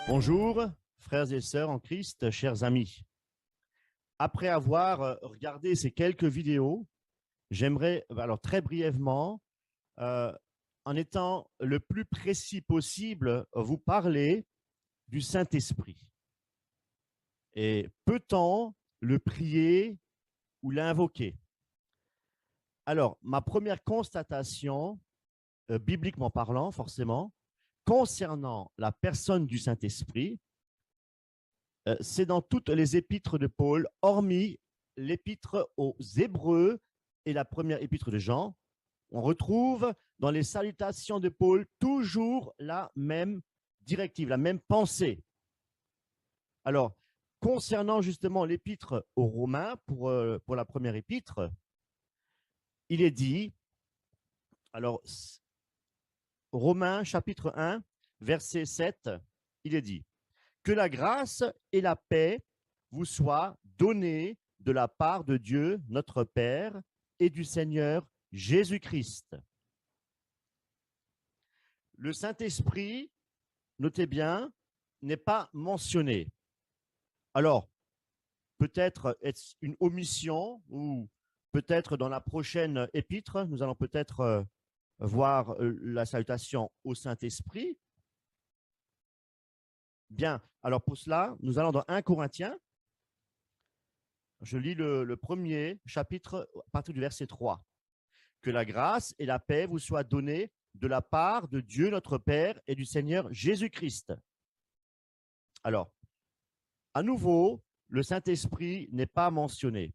Bonjour, frères et sœurs en Christ, chers amis. Après avoir regardé ces quelques vidéos, j'aimerais, alors très brièvement, en étant le plus précis possible, vous parler du Saint-Esprit. Et peut-on le prier ou l'invoquer? Alors, ma première constatation, bibliquement parlant, forcément, concernant la personne du Saint-Esprit, c'est dans toutes les épîtres de Paul, hormis l'épître aux Hébreux et la première épître de Jean. On retrouve dans les salutations de Paul toujours la même directive, la même pensée. Alors, concernant justement l'épître aux Romains, pour la première épître, il est dit, alors, Romains chapitre 1, verset 7, il est dit, que la grâce et la paix vous soient données de la part de Dieu, notre Père, et du Seigneur Jésus-Christ. Le Saint-Esprit, notez bien, n'est pas mentionné. Alors, peut-être est-ce une omission ou peut-être dans la prochaine épître, nous allons peut-être voir la salutation au Saint-Esprit. Bien, alors pour cela, nous allons dans 1 Corinthiens. Je lis le premier chapitre à partir du verset 3. Que la grâce et la paix vous soient données de la part de Dieu notre Père et du Seigneur Jésus-Christ. Alors, à nouveau, le Saint-Esprit n'est pas mentionné.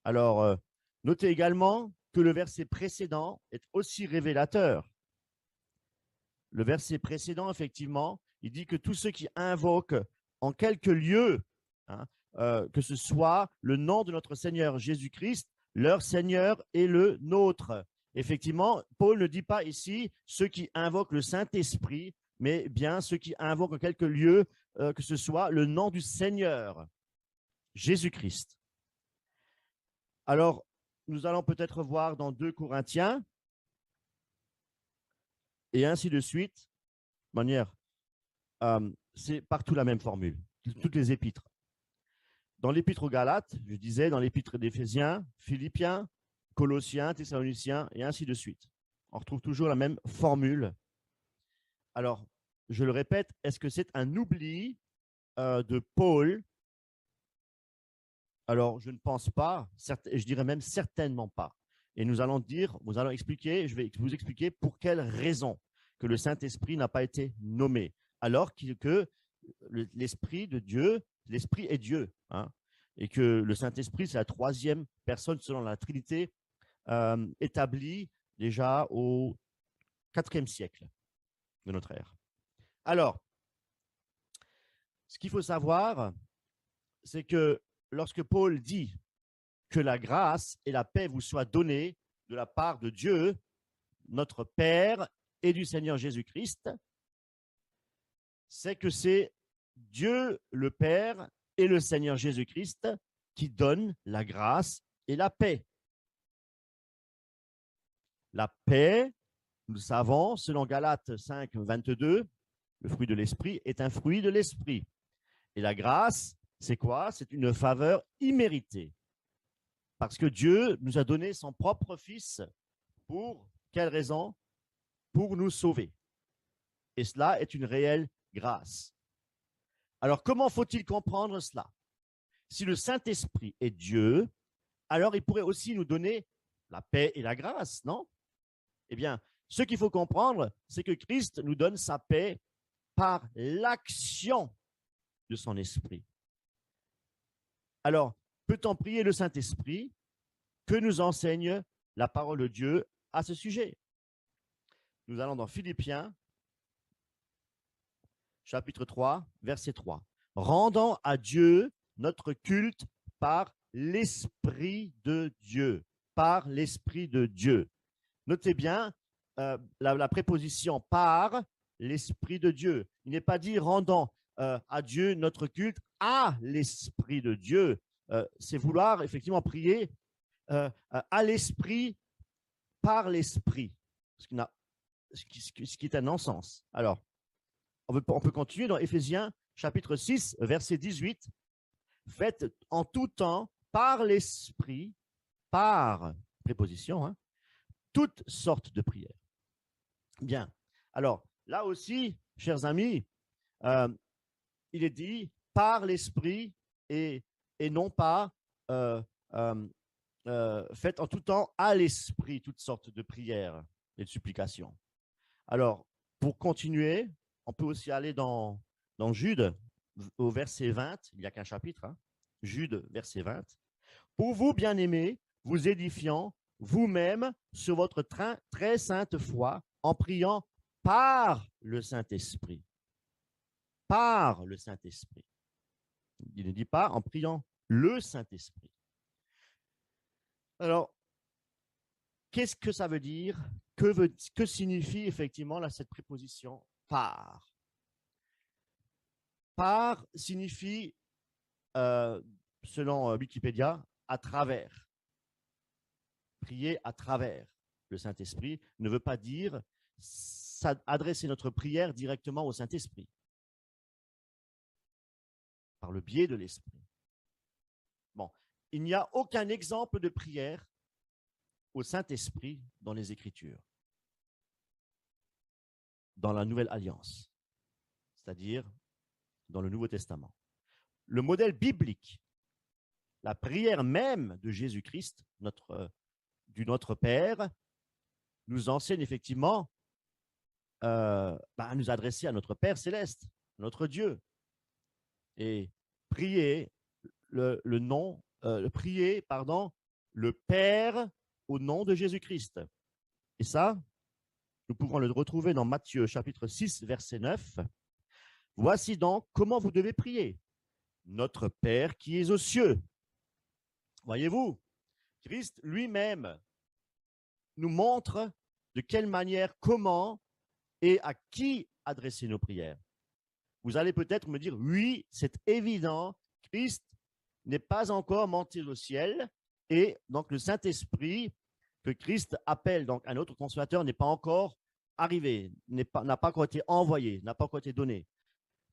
Alors, notez également que le verset précédent est aussi révélateur. Le verset précédent, effectivement, il dit que tous ceux qui invoquent en quelque lieu, que ce soit le nom de notre Seigneur Jésus-Christ, leur Seigneur est le nôtre. Effectivement, Paul ne dit pas ici ceux qui invoquent le Saint-Esprit, mais bien ceux qui invoquent en quelque lieu, que ce soit le nom du Seigneur Jésus-Christ. Alors, nous allons peut-être voir dans 2 Corinthiens, et ainsi de suite, de manière, c'est partout la même formule, toutes les épîtres. Dans l'épître aux Galates, je disais, dans l'épître d'Éphésiens, Philippiens, Colossiens, Thessaloniciens, et ainsi de suite. On retrouve toujours la même formule. Alors, je le répète, est-ce que c'est un oubli de Paul? Alors, je ne pense pas, je dirais même certainement pas. Et nous allons expliquer, je vais vous expliquer pour quelle raison que le Saint-Esprit n'a pas été nommé, alors que l'Esprit de Dieu, l'Esprit est Dieu, et que le Saint-Esprit, c'est la troisième personne selon la Trinité établie déjà au IVe siècle de notre ère. Alors, ce qu'il faut savoir, c'est que lorsque Paul dit que la grâce et la paix vous soient données de la part de Dieu, notre Père et du Seigneur Jésus-Christ, c'est que c'est Dieu le Père et le Seigneur Jésus-Christ qui donnent la grâce et la paix. La paix, nous le savons, selon Galates 5, 22, le fruit de l'esprit est un fruit de l'esprit. Et la grâce, c'est quoi? C'est une faveur imméritée. Parce que Dieu nous a donné son propre Fils. Pour quelle raison? Pour nous sauver. Et cela est une réelle grâce. Alors, comment faut-il comprendre cela? Si le Saint-Esprit est Dieu, alors il pourrait aussi nous donner la paix et la grâce, non? Eh bien, ce qu'il faut comprendre, c'est que Christ nous donne sa paix par l'action de son esprit. Alors, peut-on prier le Saint-Esprit? Que nous enseigne la parole de Dieu à ce sujet? Nous allons dans Philippiens, chapitre 3, verset 3. Rendons à Dieu notre culte par l'Esprit de Dieu. Par l'Esprit de Dieu. Notez bien la préposition par l'Esprit de Dieu. Il n'est pas dit rendons à Dieu notre culte à l'Esprit de Dieu. C'est vouloir effectivement prier à l'Esprit par l'Esprit, ce qui est un non-sens. Alors, On peut continuer dans Éphésiens chapitre 6, verset 18. Faites en tout temps, par l'Esprit, par préposition, hein, toutes sortes de prières. Bien. Alors, là aussi, chers amis, il est dit par l'Esprit et non pas faites en tout temps à l'Esprit toutes sortes de prières et de supplications. Alors, pour continuer, on peut aussi aller dans Jude, au verset 20, il n'y a qu'un chapitre, hein, Jude, verset 20. Pour vous, bien-aimés, vous édifiant vous-même sur votre très sainte foi en priant par le Saint-Esprit. Par le Saint-Esprit. Il ne dit pas en priant le Saint-Esprit. Alors, qu'est-ce que ça veut dire? Que signifie effectivement là, cette préposition par? Par signifie, selon Wikipédia, à travers. Prier à travers le Saint-Esprit ne veut pas dire adresser notre prière directement au Saint-Esprit, par le biais de l'Esprit. Bon, il n'y a aucun exemple de prière au Saint-Esprit dans les Écritures, dans la Nouvelle Alliance, c'est-à-dire dans le Nouveau Testament. Le modèle biblique, la prière même de Jésus-Christ, du Notre Père, nous enseigne effectivement à nous adresser à notre Père céleste, notre Dieu, et prier prier le Père au nom de Jésus-Christ. Et ça, nous pouvons le retrouver dans Matthieu chapitre 6, verset 9. Voici donc comment vous devez prier. Notre Père qui est aux cieux. Voyez-vous, Christ lui-même nous montre de quelle manière, comment et à qui adresser nos prières. Vous allez peut-être me dire, oui, c'est évident, Christ n'est pas encore monté au ciel et donc le Saint-Esprit que Christ appelle donc un autre consolateur n'est pas encore arrivé, n'a pas encore été envoyé, n'a pas encore été donné.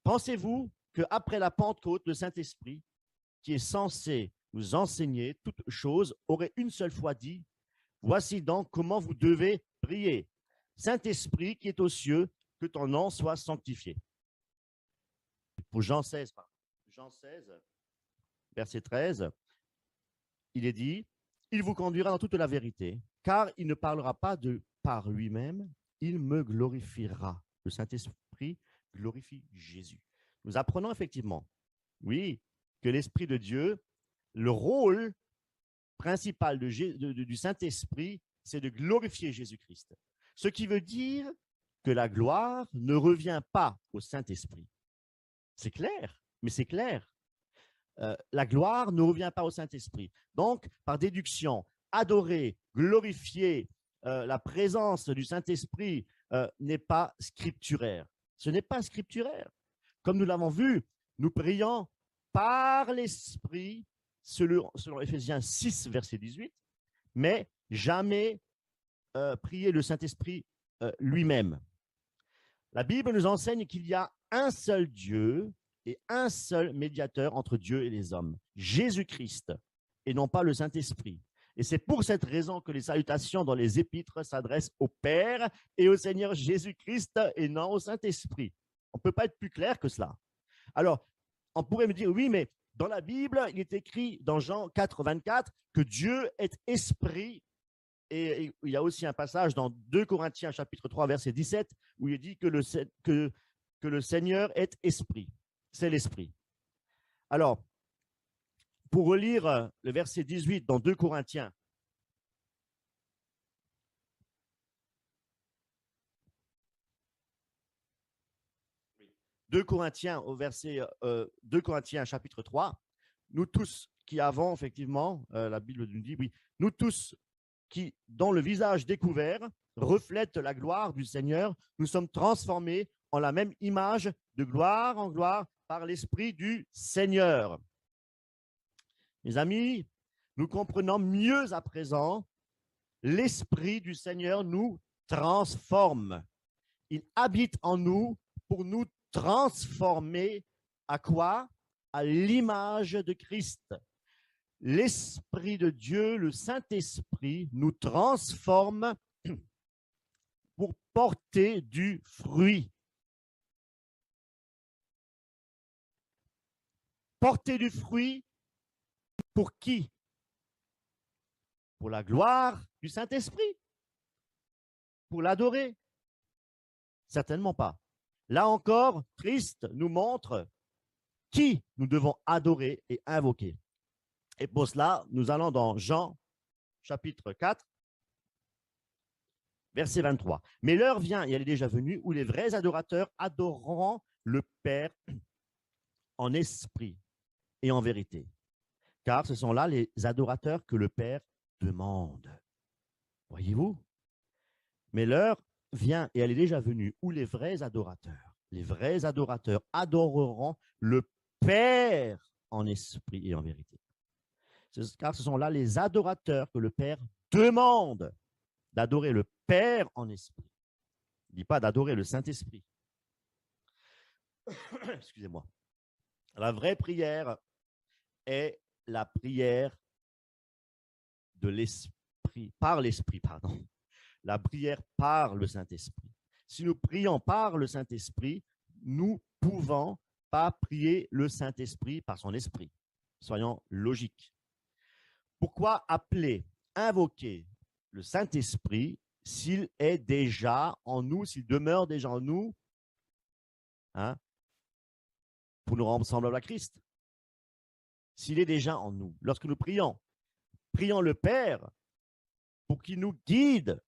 Pensez-vous qu'après la Pentecôte, le Saint-Esprit, qui est censé nous enseigner toutes choses, aurait une seule fois dit, voici donc comment vous devez prier. Saint-Esprit qui est aux cieux, que ton nom soit sanctifié. Pour Jean 16, verset 13, il est dit, il vous conduira dans toute la vérité, car il ne parlera pas par lui-même, il me glorifiera. Le Saint-Esprit glorifie Jésus. Nous apprenons effectivement, oui, que l'Esprit de Dieu, le rôle principal du Saint-Esprit, c'est de glorifier Jésus-Christ. Ce qui veut dire que la gloire ne revient pas au Saint-Esprit. C'est clair, mais c'est clair. La gloire ne revient pas au Saint-Esprit. Donc, par déduction, adorer, glorifier la présence du Saint-Esprit n'est pas scripturaire. Ce n'est pas scripturaire. Comme nous l'avons vu, nous prions par l'Esprit, selon Éphésiens 6, verset 18, mais jamais prier le Saint-Esprit lui-même. La Bible nous enseigne qu'il y a un seul Dieu et un seul médiateur entre Dieu et les hommes, Jésus-Christ, et non pas le Saint-Esprit. Et c'est pour cette raison que les salutations dans les épîtres s'adressent au Père et au Seigneur Jésus-Christ et non au Saint-Esprit. On ne peut pas être plus clair que cela. Alors, on pourrait me dire, oui, mais dans la Bible, il est écrit dans Jean 4, 24 que Dieu est esprit. Et il y a aussi un passage dans 2 Corinthiens chapitre 3, verset 17, où il dit que le Seigneur est esprit. C'est l'esprit. Alors, pour relire le verset 18 dans 2 Corinthiens, au verset 2 Corinthiens chapitre 3, nous tous qui avons effectivement, la Bible nous dit, oui, nous tous qui, dont le visage découvert, reflète la gloire du Seigneur, nous sommes transformés en la même image de gloire en gloire par l'Esprit du Seigneur. Mes amis, nous comprenons mieux à présent, l'Esprit du Seigneur nous transforme. Il habite en nous pour nous transformés à quoi? À l'image de Christ. L'Esprit de Dieu, le Saint-Esprit, nous transforme pour porter du fruit. Porter du fruit pour qui? Pour la gloire du Saint-Esprit? Pour l'adorer? Certainement pas. Là encore, Christ nous montre qui nous devons adorer et invoquer. Et pour cela, nous allons dans Jean, chapitre 4, verset 23. Mais l'heure vient, et elle est déjà venue, où les vrais adorateurs adoreront le Père en esprit et en vérité. Car ce sont là les adorateurs que le Père demande. Voyez-vous? Mais l'heure vient, et elle est déjà venue, où les vrais adorateurs adoreront le Père en esprit et en vérité. Car ce sont là les adorateurs que le Père demande d'adorer le Père en esprit. Il ne dit pas d'adorer le Saint-Esprit. Excusez-moi. La vraie prière est la prière de l'Esprit, par l'Esprit, pardon. La prière par le Saint-Esprit. Si nous prions par le Saint-Esprit, nous ne pouvons pas prier le Saint-Esprit par son esprit. Soyons logiques. Pourquoi appeler, invoquer le Saint-Esprit s'il est déjà en nous, s'il demeure déjà en nous, hein, pour nous rendre semblables à Christ? S'il est déjà en nous. Lorsque nous prions le Père pour qu'il nous guide,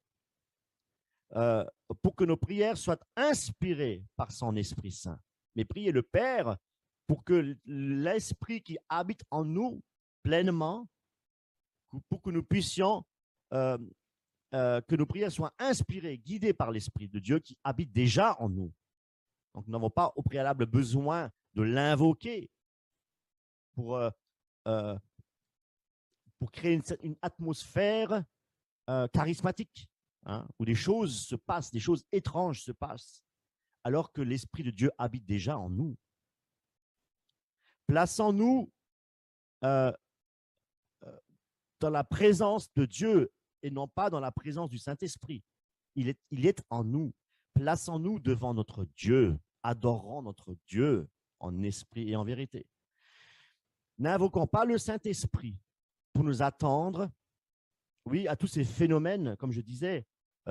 pour que nos prières soient inspirées par son Esprit Saint. Mais priez le Père pour que l'Esprit qui habite en nous pleinement, pour que nous puissions, que nos prières soient inspirées, guidées par l'Esprit de Dieu qui habite déjà en nous. Donc, nous n'avons pas au préalable besoin de l'invoquer pour créer une atmosphère charismatique, hein, où des choses se passent, des choses étranges se passent, alors que l'Esprit de Dieu habite déjà en nous. Plaçons-nous dans la présence de Dieu et non pas dans la présence du Saint-Esprit. Il est en nous. Plaçons-nous devant notre Dieu, adorons notre Dieu en esprit et en vérité. N'invoquons pas le Saint-Esprit pour nous attendre, oui, à tous ces phénomènes, comme je disais,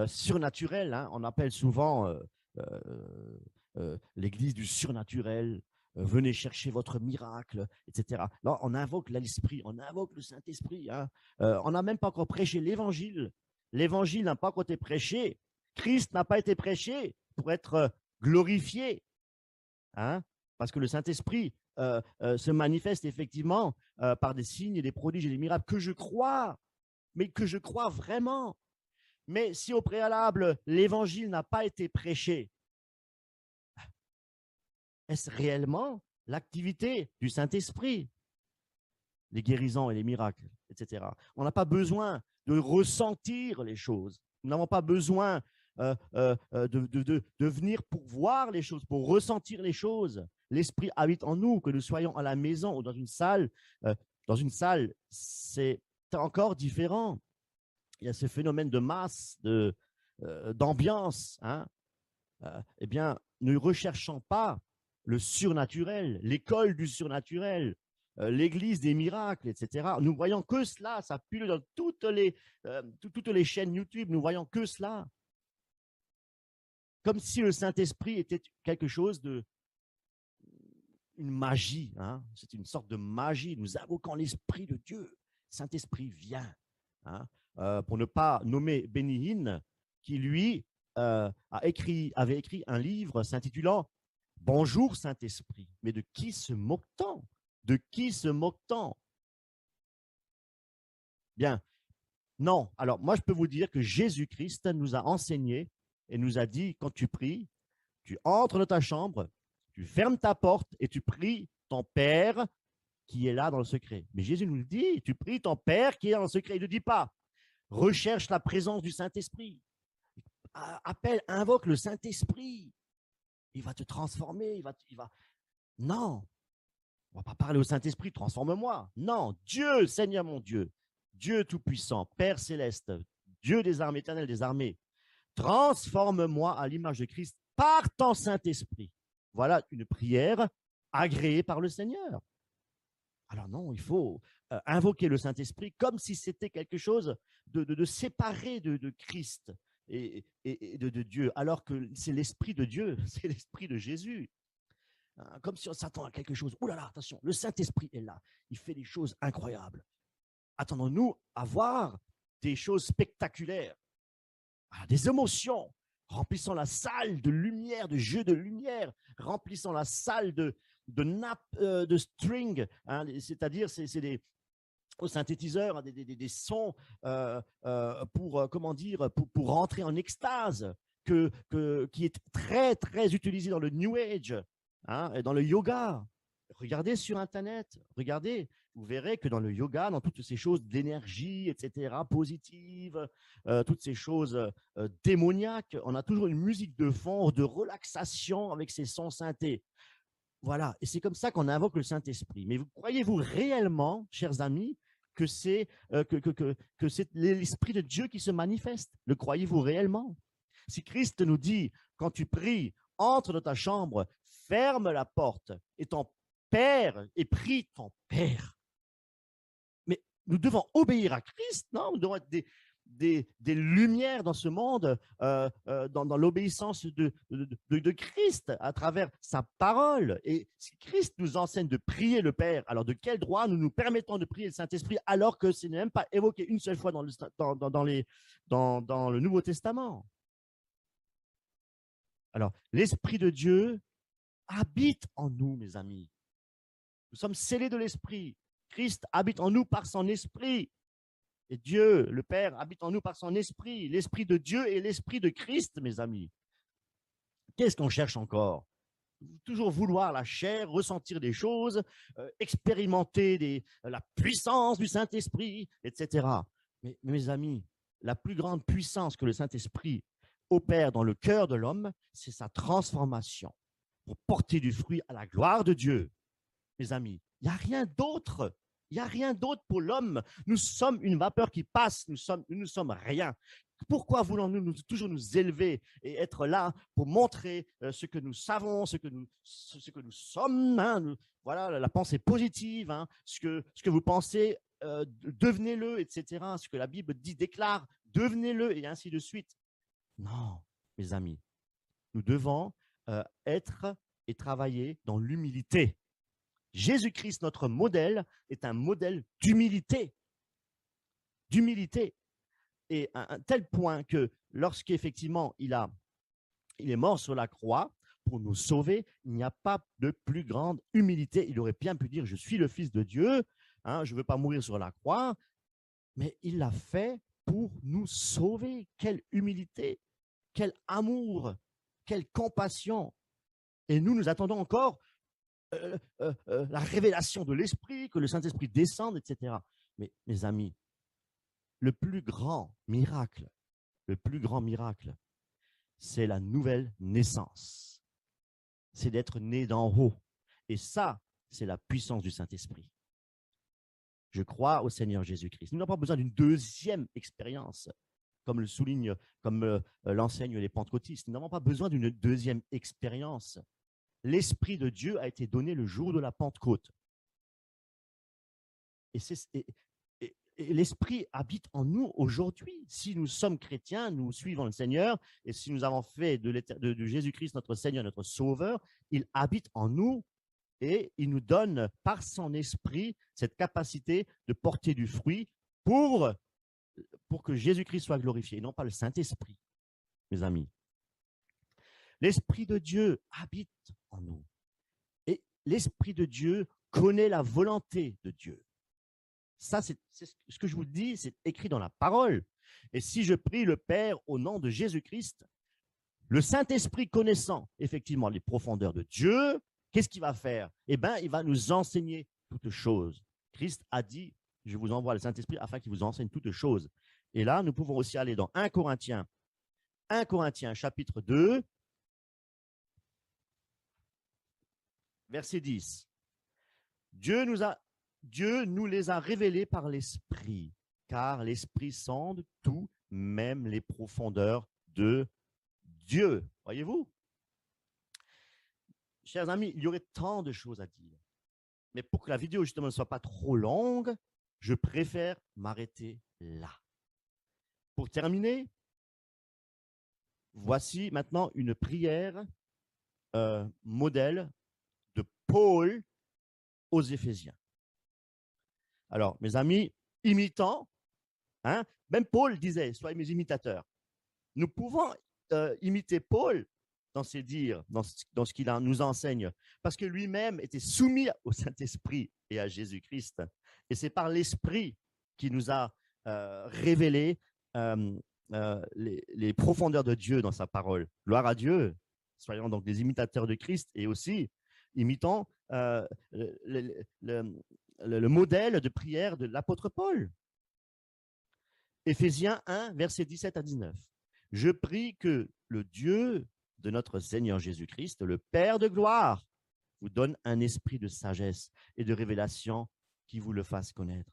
surnaturels. Hein. On appelle souvent l'Église du surnaturel. Venez chercher votre miracle, etc. Là, on invoque l'Esprit, on invoque le Saint-Esprit. Hein. On n'a même pas encore prêché l'Évangile. L'Évangile n'a pas encore été prêché. Christ n'a pas été prêché pour être glorifié. Hein, parce que le Saint-Esprit se manifeste effectivement par des signes, des prodiges et des miracles que je crois, mais que je crois vraiment. Mais si au préalable, l'Évangile n'a pas été prêché, est-ce réellement l'activité du Saint-Esprit? Les guérisons et les miracles, etc. On n'a pas besoin de ressentir les choses. Nous n'avons pas besoin de venir pour voir les choses, pour ressentir les choses. L'Esprit habite en nous, que nous soyons à la maison ou dans une salle. C'est encore différent. Il y a ce phénomène de masse, d'ambiance. Hein. Eh bien, ne recherchons pas le surnaturel, l'école du surnaturel, l'église des miracles, etc. Nous voyons que cela, ça pullule dans toutes les chaînes YouTube, nous voyons que cela. Comme si le Saint-Esprit était quelque chose une magie. Hein. C'est une sorte de magie. Nous invoquons l'Esprit de Dieu. Saint-Esprit vient. Hein. Pour ne pas nommer Benny Hinn, qui lui avait écrit un livre s'intitulant « Bonjour Saint-Esprit ». Mais de qui se moque-t-on? De qui se moque-t-on? Bien, non. Alors, moi, je peux vous dire que Jésus-Christ nous a enseigné et nous a dit, quand tu pries, tu entres dans ta chambre, tu fermes ta porte et tu pries ton Père qui est là dans le secret. Mais Jésus nous le dit, tu pries ton Père qui est dans le secret. Il ne dit pas, recherche la présence du Saint-Esprit. Appelle, invoque le Saint-Esprit. il va te transformer, il va... Non, on ne va pas parler au Saint-Esprit, transforme-moi. Non, Dieu, Seigneur mon Dieu, Dieu Tout-Puissant, Père Céleste, Dieu des armées, Éternel des armées, transforme-moi à l'image de Christ par ton Saint-Esprit. Voilà une prière agréée par le Seigneur. Alors non, il faut invoquer le Saint-Esprit comme si c'était quelque chose de séparé de Christ et de Dieu, alors que c'est l'Esprit de Dieu, c'est l'Esprit de Jésus. Comme si on s'attend à quelque chose. Ouh là là, attention, le Saint-Esprit est là. Il fait des choses incroyables. Attendons-nous à voir des choses spectaculaires, des émotions, remplissant la salle de lumière, de jeux de lumière, remplissant la salle de nappes de string, hein, c'est-à-dire c'est des au synthétiseur, des sons pour, comment dire, pour rentrer en extase, qui est très, très utilisé dans le New Age, hein, et dans le yoga. Regardez sur Internet, regardez, vous verrez que dans le yoga, dans toutes ces choses d'énergie, etc., positives, toutes ces choses démoniaques, on a toujours une musique de fond, de relaxation avec ces sons synthés. Voilà, et c'est comme ça qu'on invoque le Saint-Esprit. Mais croyez-vous réellement, chers amis, que c'est l'Esprit de Dieu qui se manifeste? Le croyez-vous réellement? Si Christ nous dit, quand tu pries, entre dans ta chambre, ferme la porte, et ton Père, et prie ton Père. Mais nous devons obéir à Christ, non? Nous devons être des lumières dans ce monde, dans l'obéissance de Christ à travers sa parole. Et si Christ nous enseigne de prier le Père, alors de quel droit nous nous permettons de prier le Saint-Esprit alors que ce n'est même pas évoqué une seule fois dans le Nouveau Testament? Alors, l'Esprit de Dieu habite en nous, mes amis. Nous sommes scellés de l'Esprit. Christ habite en nous par son Esprit. Et Dieu, le Père, habite en nous par son Esprit. L'Esprit de Dieu et l'Esprit de Christ, mes amis. Qu'est-ce qu'on cherche encore? Toujours vouloir la chair, ressentir des choses, expérimenter la puissance du Saint-Esprit, etc. Mais mes amis, la plus grande puissance que le Saint-Esprit opère dans le cœur de l'homme, c'est sa transformation pour porter du fruit à la gloire de Dieu. Mes amis, il n'y a rien d'autre. Il n'y a rien d'autre pour l'homme. Nous sommes une vapeur qui passe. Nous ne sommes rien. Pourquoi voulons-nous toujours nous élever et être là pour montrer ce que nous savons, ce que nous sommes, hein, voilà, la pensée positive, hein, ce que vous pensez, devenez-le, etc. Ce que la Bible dit, déclare, devenez-le, et ainsi de suite. Non, mes amis, nous devons être et travailler dans l'humilité. Jésus-Christ, notre modèle, est un modèle d'humilité. D'humilité. Et à un tel point que lorsqu'effectivement il est mort sur la croix pour nous sauver, il n'y a pas de plus grande humilité. Il aurait bien pu dire, je suis le Fils de Dieu, hein, je ne veux pas mourir sur la croix, mais il l'a fait pour nous sauver. Quelle humilité, quel amour, quelle compassion. Et nous attendons encore la révélation de l'Esprit, que le Saint-Esprit descende, etc. Mais mes amis, le plus grand miracle, c'est la nouvelle naissance. C'est d'être né d'en haut. Et ça, c'est la puissance du Saint-Esprit. Je crois au Seigneur Jésus-Christ. Nous n'avons pas besoin d'une deuxième expérience, comme l'enseignent les pentecôtistes. Nous n'avons pas besoin d'une deuxième expérience. L'Esprit de Dieu a été donné le jour de la Pentecôte. Et l'Esprit habite en nous aujourd'hui. Si nous sommes chrétiens, nous suivons le Seigneur, et si nous avons fait de Jésus-Christ notre Seigneur, notre Sauveur, il habite en nous et il nous donne par son Esprit cette capacité de porter du fruit pour que Jésus-Christ soit glorifié, et non pas le Saint-Esprit, mes amis. L'Esprit de Dieu habite en nous. Et l'Esprit de Dieu connaît la volonté de Dieu. Ça, c'est ce que je vous dis, c'est écrit dans la parole. Et si je prie le Père au nom de Jésus-Christ, le Saint-Esprit connaissant effectivement les profondeurs de Dieu, qu'est-ce qu'il va faire? Eh bien, il va nous enseigner toutes choses. Christ a dit, je vous envoie le Saint-Esprit afin qu'il vous enseigne toutes choses. Et là, nous pouvons aussi aller dans 1 Corinthiens chapitre 2, verset 10. Dieu nous les a révélés par l'Esprit, car l'Esprit sonde tout, même les profondeurs de Dieu. Voyez-vous? Chers amis, il y aurait tant de choses à dire. Mais pour que la vidéo justement ne soit pas trop longue, je préfère m'arrêter là. Pour terminer, voici maintenant une prière modèle de Paul aux Éphésiens. Alors, mes amis, imitants, hein, même Paul disait, soyez mes imitateurs. Nous pouvons imiter Paul dans ses dires, dans ce qu'il nous enseigne, parce que lui-même était soumis au Saint-Esprit et à Jésus-Christ. Et c'est par l'Esprit qui nous a révélé les profondeurs de Dieu dans sa parole. Gloire à Dieu. Soyons donc des imitateurs de Christ et aussi imitons le modèle de prière de l'apôtre Paul. Éphésiens 1, versets 17 à 19. Je prie que le Dieu de notre Seigneur Jésus-Christ, le Père de gloire, vous donne un esprit de sagesse et de révélation qui vous le fasse connaître.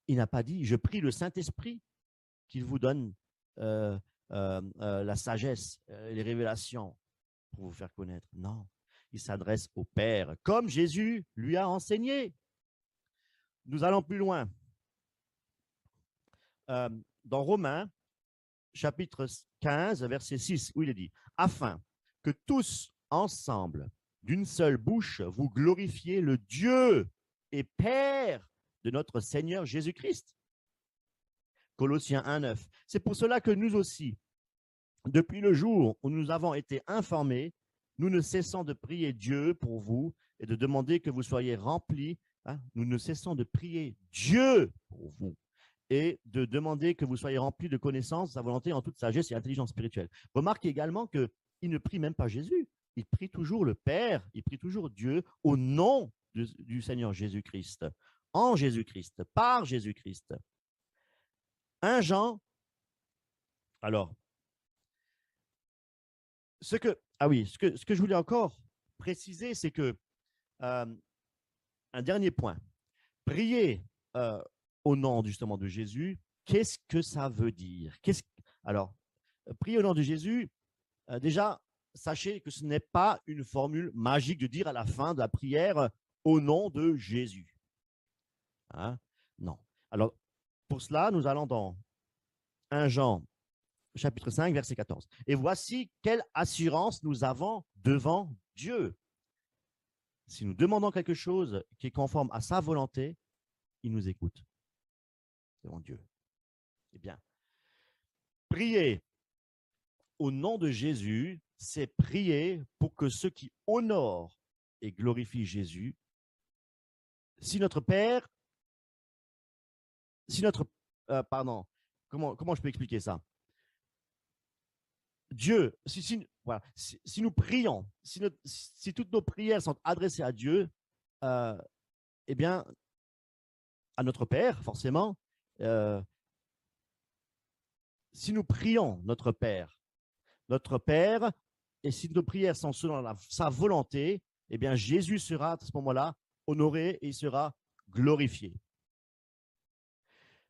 Il n'a pas dit, je prie le Saint-Esprit qu'il vous donne la sagesse, les révélations pour vous faire connaître. Non, il s'adresse au Père, comme Jésus lui a enseigné. Nous allons plus loin. Dans Romains, chapitre 15, verset 6, où il est dit « Afin que tous ensemble, d'une seule bouche, vous glorifiez le Dieu et Père de notre Seigneur Jésus-Christ. » Colossiens 1, 9. C'est pour cela que nous aussi, depuis le jour où nous avons été informés, nous ne cessons de prier Dieu pour vous et de demander que vous soyez remplis. Hein, nous ne cessons de prier Dieu pour vous et de demander que vous soyez remplis de connaissances, de sa volonté en toute sagesse et intelligence spirituelle. Remarquez également qu'il ne prie même pas Jésus. Il prie toujours le Père, il prie toujours Dieu au nom du Seigneur Jésus-Christ, en Jésus-Christ, par Jésus-Christ. 1 Jean, alors, ce que je voulais encore préciser, c'est que, un dernier point, prier au nom justement de Jésus, qu'est-ce que ça veut dire? Alors, prier au nom de Jésus, déjà, sachez que ce n'est pas une formule magique de dire à la fin de la prière au nom de Jésus. Hein? Non. Alors, pour cela, nous allons dans 1 Jean, chapitre 5, verset 14. Et voici quelle assurance nous avons devant Dieu. Si nous demandons quelque chose qui est conforme à sa volonté, il nous écoute. Devant Dieu. Eh bien, prier au nom de Jésus, c'est prier pour que ceux qui honorent et glorifient Jésus, si notre Père, comment je peux expliquer ça? Dieu, voilà, si nous prions, si toutes nos prières sont adressées à Dieu, eh bien, à notre Père, forcément, si nous prions notre Père, et si nos prières sont selon sa volonté, eh bien, Jésus sera à ce moment-là honoré et il sera glorifié.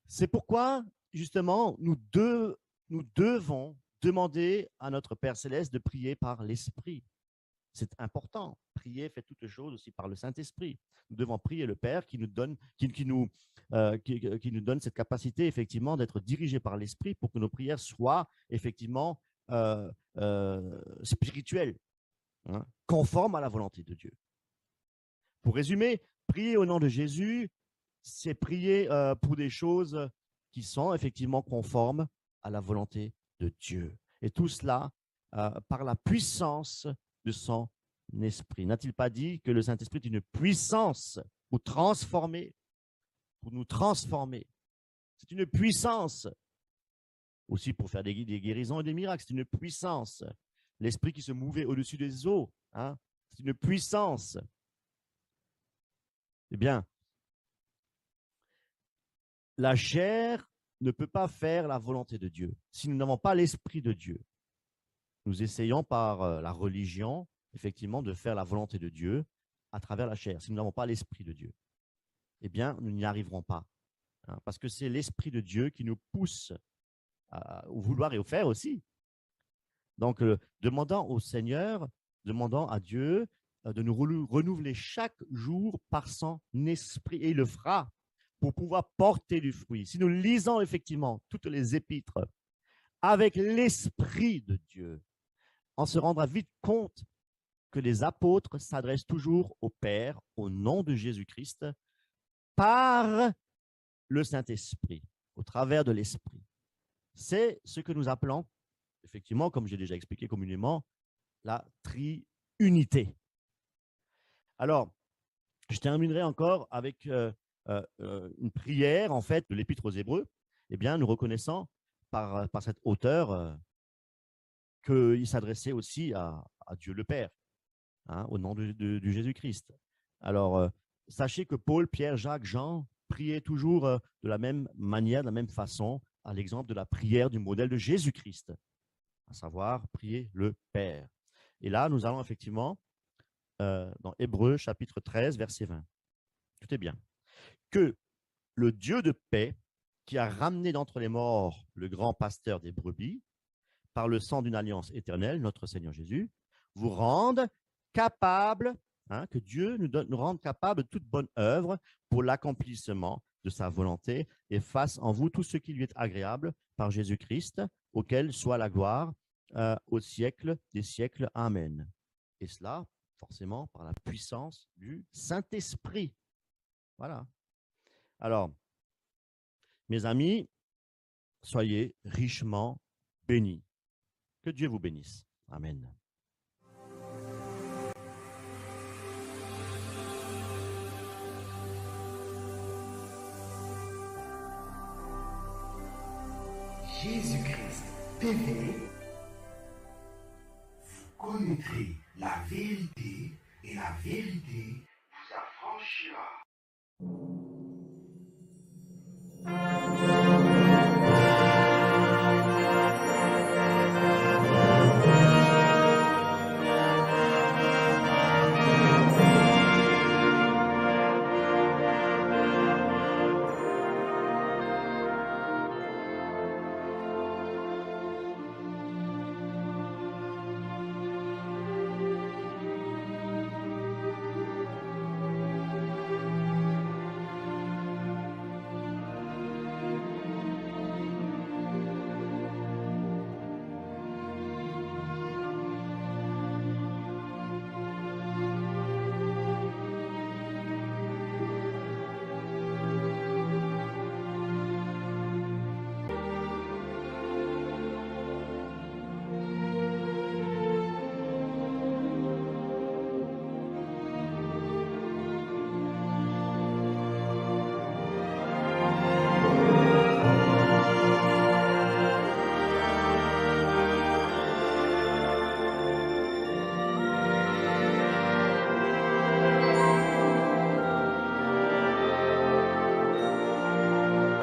C'est pourquoi, justement, nous devons demander à notre Père Céleste de prier par l'Esprit. C'est important. Prier fait toutes choses aussi par le Saint-Esprit. Nous devons prier le Père qui nous donne cette capacité, effectivement, d'être dirigés par l'Esprit pour que nos prières soient, effectivement, spirituelles, hein, conformes à la volonté de Dieu. Pour résumer, prier au nom de Jésus, c'est prier pour des choses qui sont effectivement conformes à la volonté de Dieu. Et tout cela par la puissance de son esprit. N'a-t-il pas dit que le Saint-Esprit est une puissance pour nous transformer? C'est une puissance aussi pour faire des guérisons et des miracles. C'est une puissance. L'esprit qui se mouvait au-dessus des eaux, hein? C'est une puissance. Eh bien, la chair ne peut pas faire la volonté de Dieu si nous n'avons pas l'Esprit de Dieu. Nous essayons par la religion effectivement, de faire la volonté de Dieu à travers la chair. Si nous n'avons pas l'Esprit de Dieu, eh bien, nous n'y arriverons pas. Hein, parce que c'est l'Esprit de Dieu qui nous pousse au vouloir et au faire aussi. Donc, demandant au Seigneur, demandant à Dieu de nous renouveler chaque jour par son esprit. Et il le fera pour pouvoir porter du fruit. Si nous lisons effectivement toutes les épîtres avec l'Esprit de Dieu, on se rendra vite compte que les apôtres s'adressent toujours au Père, au nom de Jésus-Christ, par le Saint-Esprit, au travers de l'Esprit. C'est ce que nous appelons, effectivement, comme j'ai déjà expliqué communément, la triunité. Alors, je terminerai encore avec une prière, en fait, de l'Épître aux Hébreux. Eh bien, nous reconnaissons par cet auteur qu'il s'adressait aussi à Dieu le Père, hein, au nom de Jésus-Christ. Alors, sachez que Paul, Pierre, Jacques, Jean priaient toujours de la même manière, de la même façon, à l'exemple de la prière du modèle de Jésus-Christ, à savoir prier le Père. Et là, nous allons effectivement dans Hébreux chapitre 13, verset 20. Tout est bien. Que le Dieu de paix, qui a ramené d'entre les morts le grand pasteur des brebis, par le sang d'une alliance éternelle, notre Seigneur Jésus, vous rende capable, hein, que Dieu nous rende capable de toute bonne œuvre pour l'accomplissement de sa volonté et fasse en vous tout ce qui lui est agréable par Jésus-Christ, auquel soit la gloire au siècle des siècles. Amen. Et cela, forcément, par la puissance du Saint-Esprit. Voilà. Alors, mes amis, soyez richement bénis. Que Dieu vous bénisse. Amen. Jésus-Christ TV, vous connaîtrez la vérité et la vérité vous affranchira.